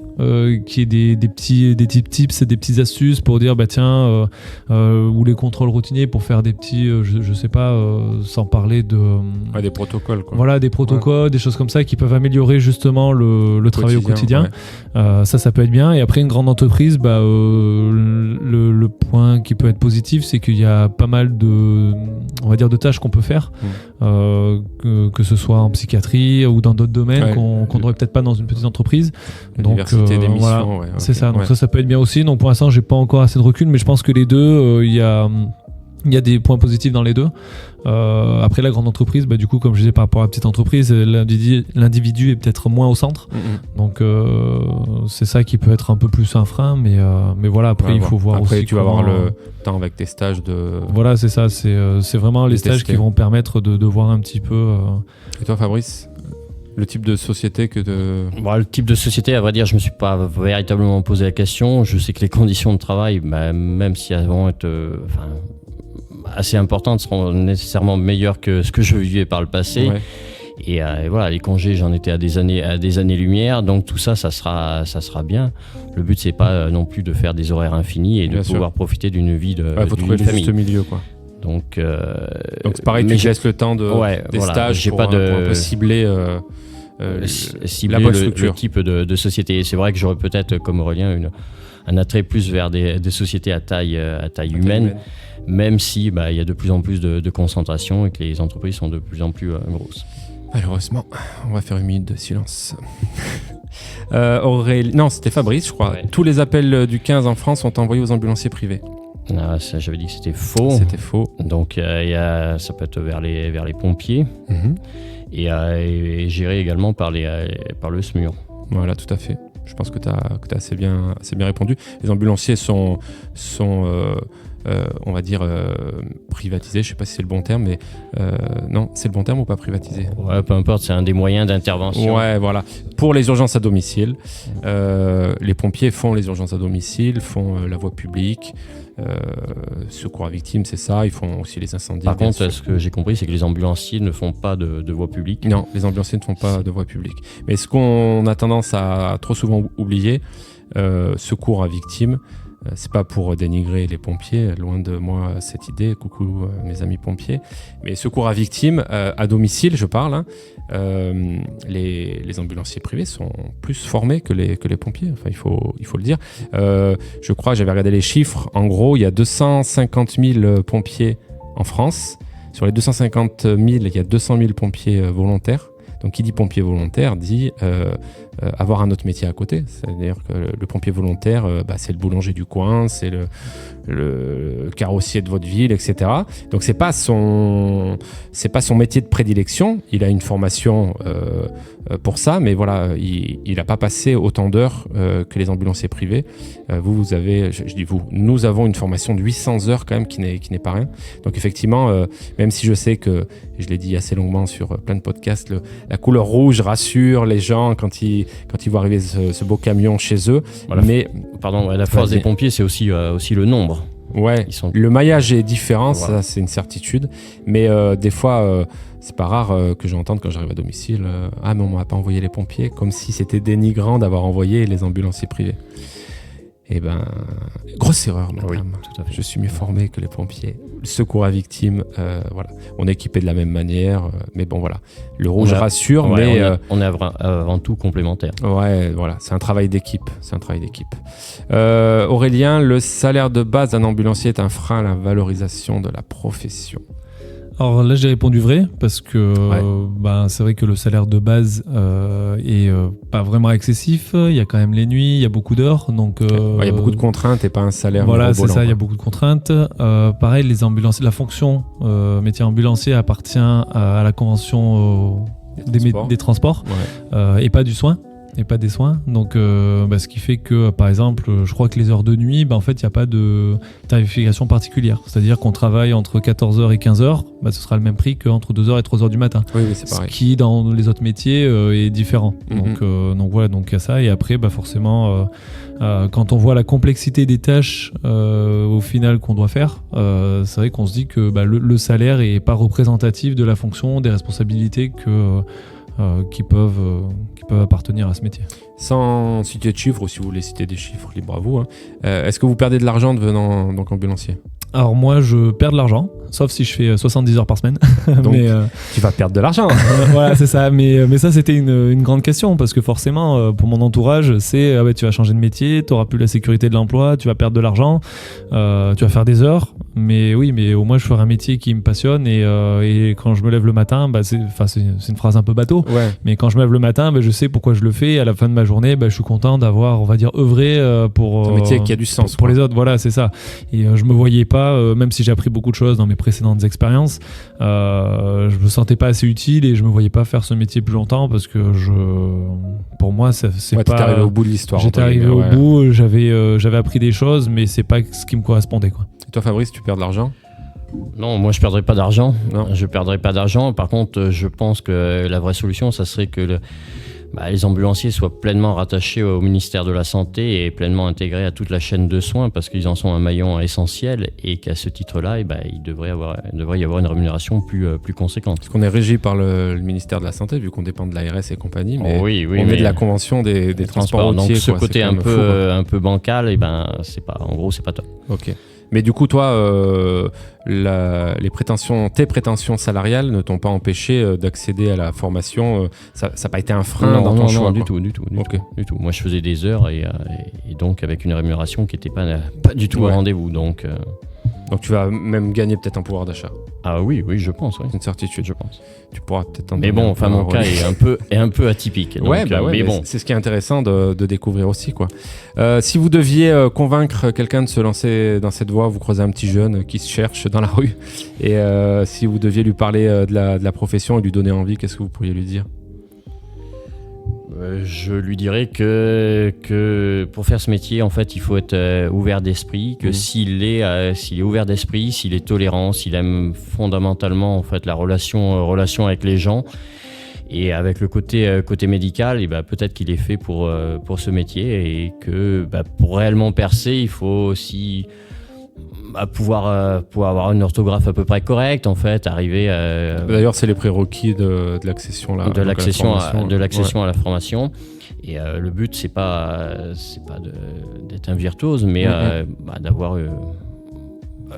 qui est des petits tips et des petites astuces pour dire ou les contrôles routiniers pour faire des petits je sais pas, sans parler de des protocoles quoi. Voilà, des protocoles, des choses comme ça qui peuvent améliorer justement le travail au quotidien. Ça peut être bien. Et après une grande entreprise, le point qui peut être positif, c'est qu'il y a pas mal de tâches qu'on peut faire, que ce soit en psychiatrie ou dans d'autres domaines qu'on n'aurait peut-être pas dans une petite entreprise. Donc Variété d'émissions, voilà, ouais, ok. c'est ça. Donc Ouais. ça peut être bien aussi. Donc pour l'instant, j'ai pas encore assez de recul, mais je pense que les deux, il y a des points positifs dans les deux. Après la grande entreprise, du coup, comme je disais par rapport à la petite entreprise, l'individu est peut-être moins au centre. Donc c'est ça qui peut être un peu plus un frein, mais voilà, après il faut voir Après, aussi tu vas comment, avoir le temps avec tes stages de... Voilà, c'est ça, c'est vraiment les stages tester. qui vont permettre de voir un petit peu... Et toi, Fabrice, le type de société que de... Bon, le type de société, à vrai dire, je me suis pas véritablement posé la question. Je sais que les conditions de travail, même si elles vont être assez importantes, seront nécessairement meilleures que ce que je vivais par le passé. Ouais. Et voilà, les congés, j'en étais à des années-lumière. Donc tout ça, ça sera bien. Le but, c'est pas non plus de faire des horaires infinis et de Bien sûr. pouvoir profiter d'une vie de Ouais, faut d'une trouver vie le de famille. juste milieu, quoi. Donc c'est pareil, tu laisses le temps des voilà, stages j'ai pour, pas pour un peu cibler cibler la bonne le structure. type de société. Et c'est vrai que j'aurais peut-être, comme Aurélien, un attrait plus vers des sociétés à taille humaine, même si il y a de plus en plus de concentration et que les entreprises sont de plus en plus grosses. Malheureusement, on va faire une minute de silence. Non, c'était Fabrice, je crois. Ouais. Tous les appels du 15 en France sont envoyés aux ambulanciers privés. Ah, ça, j'avais dit que c'était faux. C'était faux. Donc ça peut être vers les pompiers et géré également par le SMUR. Voilà, tout à fait. Je pense que tu as assez bien répondu. Les ambulanciers sont on va dire, privatisés. Je ne sais pas si c'est le bon terme, mais non, c'est le bon terme ou pas privatisé ? Ouais, peu importe, c'est un des moyens d'intervention. Ouais, voilà. Pour les urgences à domicile, les pompiers font les urgences à domicile, font la voie publique, secours à victimes, c'est ça. Ils font aussi les incendies. Par bien contre, sûr. ce que j'ai compris, c'est que les ambulanciers ne font pas de voie publique. Non, les ambulanciers ne font pas de voie publique. Mais ce qu'on a tendance à trop souvent oublier, secours à victimes, c'est pas pour dénigrer les pompiers, loin de moi cette idée, coucou mes amis pompiers, mais secours à victimes, à domicile je parle, les ambulanciers privés sont plus formés que les pompiers, enfin il faut le dire. Je crois, j'avais regardé les chiffres, en gros il y a 250 000 pompiers en France, sur les 250 000 il y a 200 000 pompiers volontaires. Donc qui dit pompier volontaire dit avoir un autre métier à côté. C'est-à-dire que le pompier volontaire, c'est le boulanger du coin, c'est le carrossier de votre ville, etc. Donc c'est pas son métier de prédilection. Il a une formation pour ça, mais voilà, il n'a pas passé autant d'heures que les ambulanciers privés. Vous avez, je dis vous, nous avons une formation de 800 heures quand même qui n'est pas rien. Donc effectivement, même si je sais que, je l'ai dit assez longuement sur plein de podcasts, la couleur rouge rassure les gens quand ils voient arriver ce beau camion chez eux. Voilà. Mais La force des pompiers, c'est aussi le nombre. ouais, le maillage est différent, Voilà. ça c'est une certitude. Mais des fois, c'est pas rare que j'entende quand j'arrive à domicile ah mais on m'a pas envoyé les pompiers, comme si c'était dénigrant d'avoir envoyé les ambulanciers privés. Eh ben, grosse erreur, madame. Oui, tout à fait. Je suis mieux formé que les pompiers. Le secours à victimes, voilà. On est équipé de la même manière, mais bon, voilà. Le rouge rassure, mais... on est avant tout complémentaires. Ouais, voilà. C'est un travail d'équipe. Aurélien, le salaire de base d'un ambulancier est un frein à la valorisation de la profession. Alors là, j'ai répondu vrai, parce que c'est vrai que le salaire de base est pas vraiment excessif. Il y a quand même les nuits, il y a beaucoup d'heures. Donc, il y a beaucoup de contraintes et pas un salaire voilà, c'est mirobolant, ça, il y a quoi. beaucoup de contraintes. Pareil, les ambulanciers, la fonction métier ambulancier appartient à la convention des transports et pas du soin. Et pas des soins. Donc, ce qui fait que, par exemple, je crois que les heures de nuit, en fait, il n'y a pas de tarification particulière. C'est-à-dire qu'on travaille entre 14h et 15h, ce sera le même prix qu'entre 2h et 3h du matin. Oui, c'est pareil. Ce qui, dans les autres métiers, est différent. Donc voilà, donc il y a ça. Et après, forcément, quand on voit la complexité des tâches au final qu'on doit faire, c'est vrai qu'on se dit que le salaire n'est pas représentatif de la fonction, des responsabilités qui peuvent appartenir à ce métier. Sans citer de chiffres, ou si vous voulez citer des chiffres, libre à vous. Est-ce que vous perdez de l'argent devenant donc ambulancier ? Alors moi, je perds de l'argent, sauf si je fais 70 heures par semaine. Donc, mais, tu vas perdre de l'argent. voilà, c'est ça. Mais ça, c'était une grande question, parce que forcément, pour mon entourage, c'est tu vas changer de métier, tu n'auras plus la sécurité de l'emploi, tu vas perdre de l'argent, tu vas faire des heures, mais oui, mais au moins je ferai un métier qui me passionne et quand je me lève le matin, c'est une phrase un peu bateau, mais quand je me lève le matin, je sais pourquoi je le fais et à la fin de ma journée, je suis content d'avoir, on va dire, œuvré pour un métier qui a du sens pour les autres, voilà, c'est ça. Et je me voyais pas, même si j'ai appris beaucoup de choses dans mes précédentes expériences, je me sentais pas assez utile et je me voyais pas faire ce métier plus longtemps parce que pour moi, c'est pas. T'étais arrivé au bout de l'histoire. J'étais arrivé au bout, j'avais appris des choses, mais c'est pas ce qui me correspondait, quoi. Et toi, Fabrice, tu perds de l'argent ? Non, moi je perdrai pas d'argent. Non. Je perdrai pas d'argent. Par contre, je pense que la vraie solution, ça serait que les ambulanciers soient pleinement rattachés au ministère de la Santé et pleinement intégrés à toute la chaîne de soins parce qu'ils en sont un maillon essentiel et qu'à ce titre-là, il devrait y avoir une rémunération plus conséquente. Parce qu'on est régi par le ministère de la Santé, vu qu'on dépend de l'ARS et compagnie, mais oui, on est de la convention des transports routiers. Donc ce côté un peu bancal, c'est pas top. Ok. Mais du coup, toi, tes prétentions salariales ne t'ont pas empêché d'accéder à la formation. Ça n'a pas été un frein dans ton choix. Non, du tout. Moi, je faisais des heures et donc avec une rémunération qui n'était pas du tout au rendez-vous. Donc tu vas même gagner peut-être un pouvoir d'achat. Ah oui, je pense. Oui. Une certitude. Je pense. Tu pourras peut-être. Mais bon, mon cas est un peu atypique. Donc, mais bon, c'est ce qui est intéressant de découvrir aussi, quoi. Si vous deviez convaincre quelqu'un de se lancer dans cette voie, vous croisez un petit jeune qui se cherche dans la rue, et si vous deviez lui parler de la profession et lui donner envie, qu'est-ce que vous pourriez lui dire ? Je lui dirais que pour faire ce métier, en fait, il faut être ouvert d'esprit, que s'il est ouvert d'esprit, s'il est tolérant, s'il aime fondamentalement en fait la relation avec les gens et avec le côté médical, et peut-être qu'il est fait pour ce métier et que pour réellement percer, il faut aussi pouvoir avoir une orthographe à peu près correcte, en fait, arriver. D'ailleurs, c'est les prérequis de l'accession là. De l'accession à la formation. Et le but, c'est pas d'être un virtuose, mais d'avoir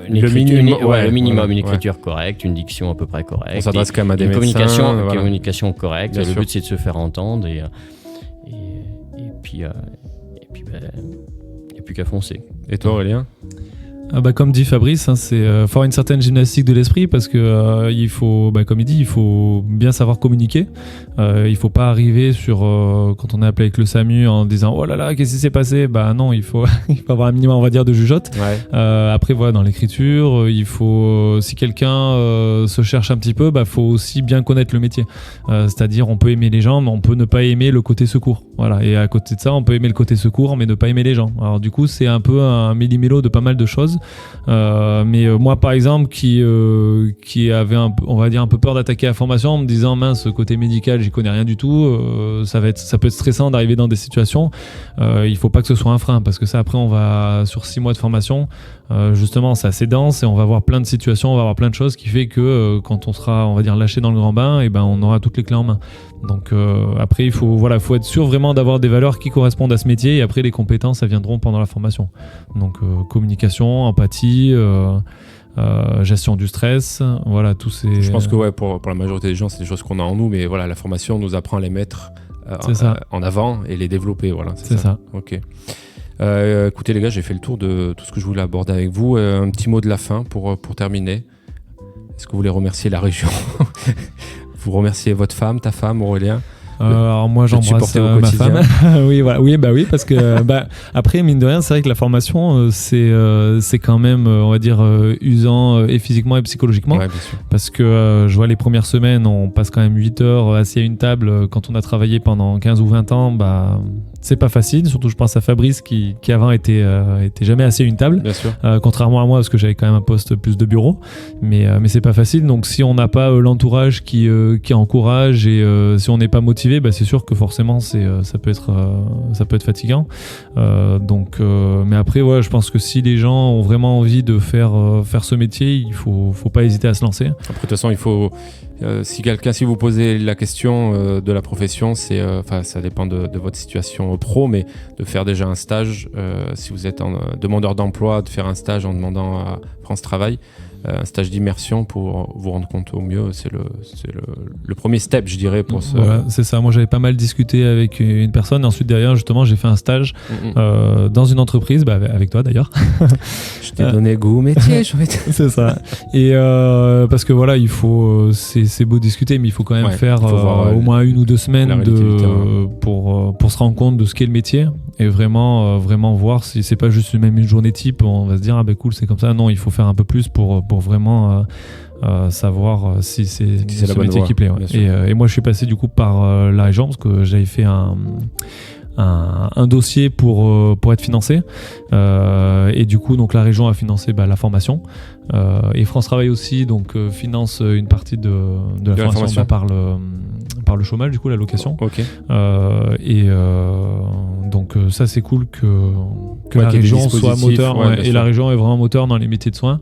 une écriture correcte, une diction à peu près correcte. On s'adresse quand même à des médecins. Une communication correcte. Bien le sûr. but, c'est de se faire entendre et puis qu'à foncer. Et toi, Aurélien ? Comme dit Fabrice, c'est faire une certaine gymnastique de l'esprit parce que il faut, comme il dit, il faut bien savoir communiquer. Il faut pas arriver quand on est appelé avec le SAMU en disant oh là là, qu'est-ce qui s'est passé ? Non, il faut avoir un minimum, on va dire, de jugeote. Après, voilà, dans l'écriture, il faut, si quelqu'un se cherche un petit peu, faut aussi bien connaître le métier. C'est-à-dire, on peut aimer les gens, mais on peut ne pas aimer le côté secours. Voilà. Et à côté de ça, on peut aimer le côté secours, mais ne pas aimer les gens. Alors du coup, c'est un peu un méli-mélo de pas mal de choses. Mais moi par exemple qui avait on va dire un peu peur d'attaquer la formation en me disant mince, côté médical j'y connais rien du tout, ça peut être stressant d'arriver dans des situations, il faut pas que ce soit un frein parce que ça après on va sur 6 mois de formation, justement c'est assez dense et on va voir plein de situations, on va voir plein de choses qui fait que quand on sera on va dire lâché dans le grand bain, on aura toutes les clés en main. Donc après il faut être sûr vraiment d'avoir des valeurs qui correspondent à ce métier et après les compétences elles viendront pendant la formation. Donc communication, empathie, gestion du stress, voilà tous ces. Je pense que pour la majorité des gens c'est des choses qu'on a en nous, mais voilà la formation nous apprend à les mettre en avant et les développer, voilà. C'est ça. Ok. Écoutez les gars, j'ai fait le tour de tout ce que je voulais aborder avec vous. Un petit mot de la fin pour terminer. Est-ce que vous voulez remercier la région? Vous remerciez votre femme, ta femme, Aurélien? Alors moi j'embrasse ma femme. Oui, voilà. Oui, parce que après mine de rien c'est vrai que la formation c'est quand même on va dire usant et physiquement et psychologiquement, bien sûr. Parce que je vois les premières semaines on passe quand même 8 heures assis à une table quand on a travaillé pendant 15 ou 20 ans, c'est pas facile, surtout je pense à Fabrice qui avant était jamais assis à une table. Bien sûr. Contrairement à moi parce que j'avais quand même un poste plus de bureau, mais c'est pas facile, donc si on n'a pas l'entourage qui encourage et si on n'est pas motivé, c'est sûr que forcément ça peut être fatigant. Mais après je pense que si les gens ont vraiment envie de faire ce métier, il faut pas hésiter à se lancer. Après de toute façon il faut si vous posez la question de la profession, ça dépend de votre situation pro, mais de faire déjà un stage, si vous êtes demandeur d'emploi, de faire un stage en demandant à France Travail, un stage d'immersion pour vous rendre compte au mieux. C'est le premier step, je dirais, pour ce... Voilà, c'est ça. Moi, j'avais pas mal discuté avec une personne. Et ensuite, derrière, justement, j'ai fait un stage dans une entreprise, avec toi d'ailleurs. Je t'ai donné goût au métier. C'est ça. Et parce que voilà, il faut, c'est beau discuter, mais il faut quand même faire voir, au moins 1 ou 2 semaines pour se rendre compte de ce qu'est le métier et vraiment voir si c'est pas juste même une journée type. On va se dire cool, c'est comme ça. Non, il faut faire un peu plus pour vraiment savoir si c'est ce métier qui plaît. Ouais. Et moi, je suis passé du coup par la région parce que j'avais fait un dossier pour être financé et du coup donc la région a financé la formation et France Travail aussi donc finance une partie de la formation par le chômage, du coup l'allocation. Okay. Donc ça c'est cool que la région soit moteur et la région est vraiment moteur dans les métiers de soins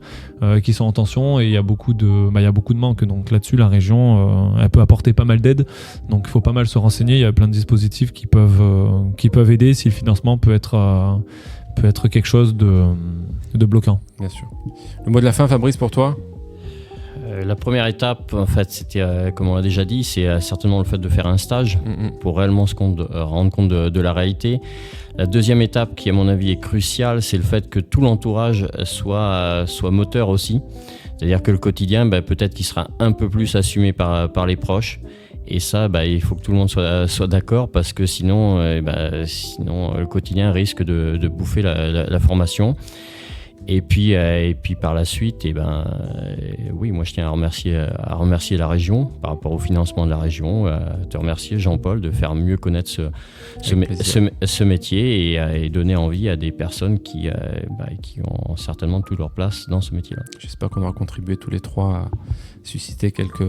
qui sont en tension et il y a beaucoup de manques, donc là-dessus la région elle peut apporter pas mal d'aide, donc il faut pas mal se renseigner, il y a plein de dispositifs qui peuvent aider si le financement peut être quelque chose de bloquant. Bien sûr. Le mot de la fin, Fabrice, pour toi? La première étape, en fait, c'était, comme on l'a déjà dit, c'est certainement le fait de faire un stage pour réellement se rendre compte de la réalité. La deuxième étape, qui à mon avis est cruciale, c'est le fait que tout l'entourage soit moteur aussi. C'est-à-dire que le quotidien, peut-être qu'il sera un peu plus assumé par les proches. Et ça, il faut que tout le monde soit d'accord parce que sinon le quotidien risque de bouffer la formation. Et puis par la suite, oui, moi je tiens à remercier la région par rapport au financement de la région, te remercier Jean-Paul de faire mieux connaître ce métier et donner envie à des personnes qui ont certainement toute leur place dans ce métier-là. J'espère qu'on aura contribué tous les trois à susciter quelques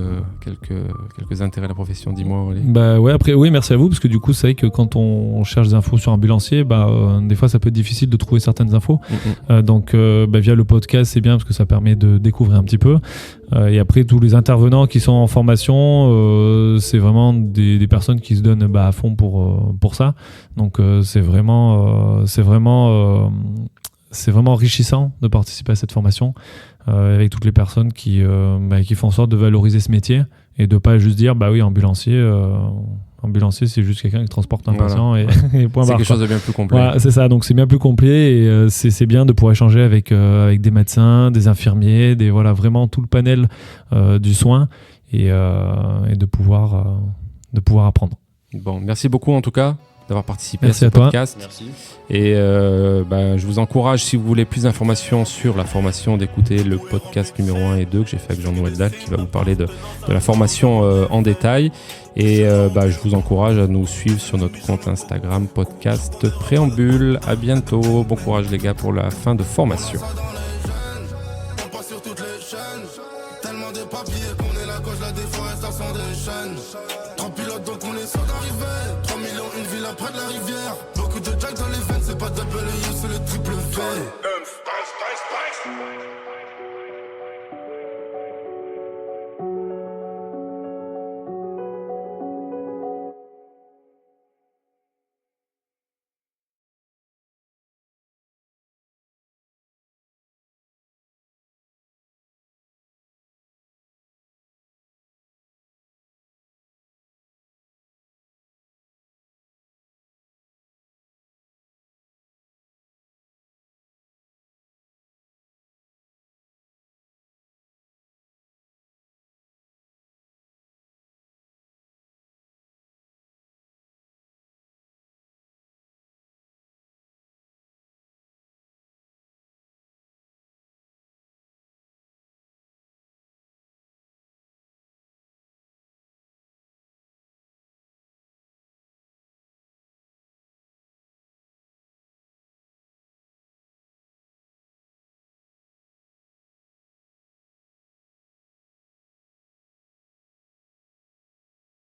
intérêts à la profession. Dis-moi, Oli. Ouais, après, oui, merci à vous, parce que du coup, c'est vrai que quand on cherche des infos sur ambulancier, des fois, ça peut être difficile de trouver certaines infos. Donc, via le podcast, c'est bien parce que ça permet de découvrir un petit peu. Et après, tous les intervenants qui sont en formation, c'est vraiment des personnes qui se donnent à fond pour ça. Donc, c'est vraiment enrichissant de participer à cette formation avec toutes les personnes qui font en sorte de valoriser ce métier et de pas juste dire oui, ambulancier c'est juste quelqu'un qui transporte un patient et point barre. C'est quelque chose de bien plus complet. Voilà, c'est ça, donc c'est bien plus complet et c'est bien de pouvoir échanger avec des médecins, des infirmiers, vraiment tout le panel du soin et de pouvoir apprendre. Bon, merci beaucoup en tout cas d'avoir participé merci à ce podcast. Merci. Et je vous encourage, si vous voulez plus d'informations sur la formation, d'écouter le podcast numéro 1 et 2 que j'ai fait avec Jean-Noël Dalle qui va vous parler de la formation en détail. Et je vous encourage à nous suivre sur notre compte Instagram podcast Préambule. À bientôt. Bon courage les gars pour la fin de formation. On passe sur toutes les chaînes. Tellement de papiers qu'on est la cause de la déforestation des chaînes. 30 pilotes donc on est sûr d'arriver. 3 millions une ville près de la rivière. Beaucoup de jack dans les veines, c'est pas double U, c'est le triple V.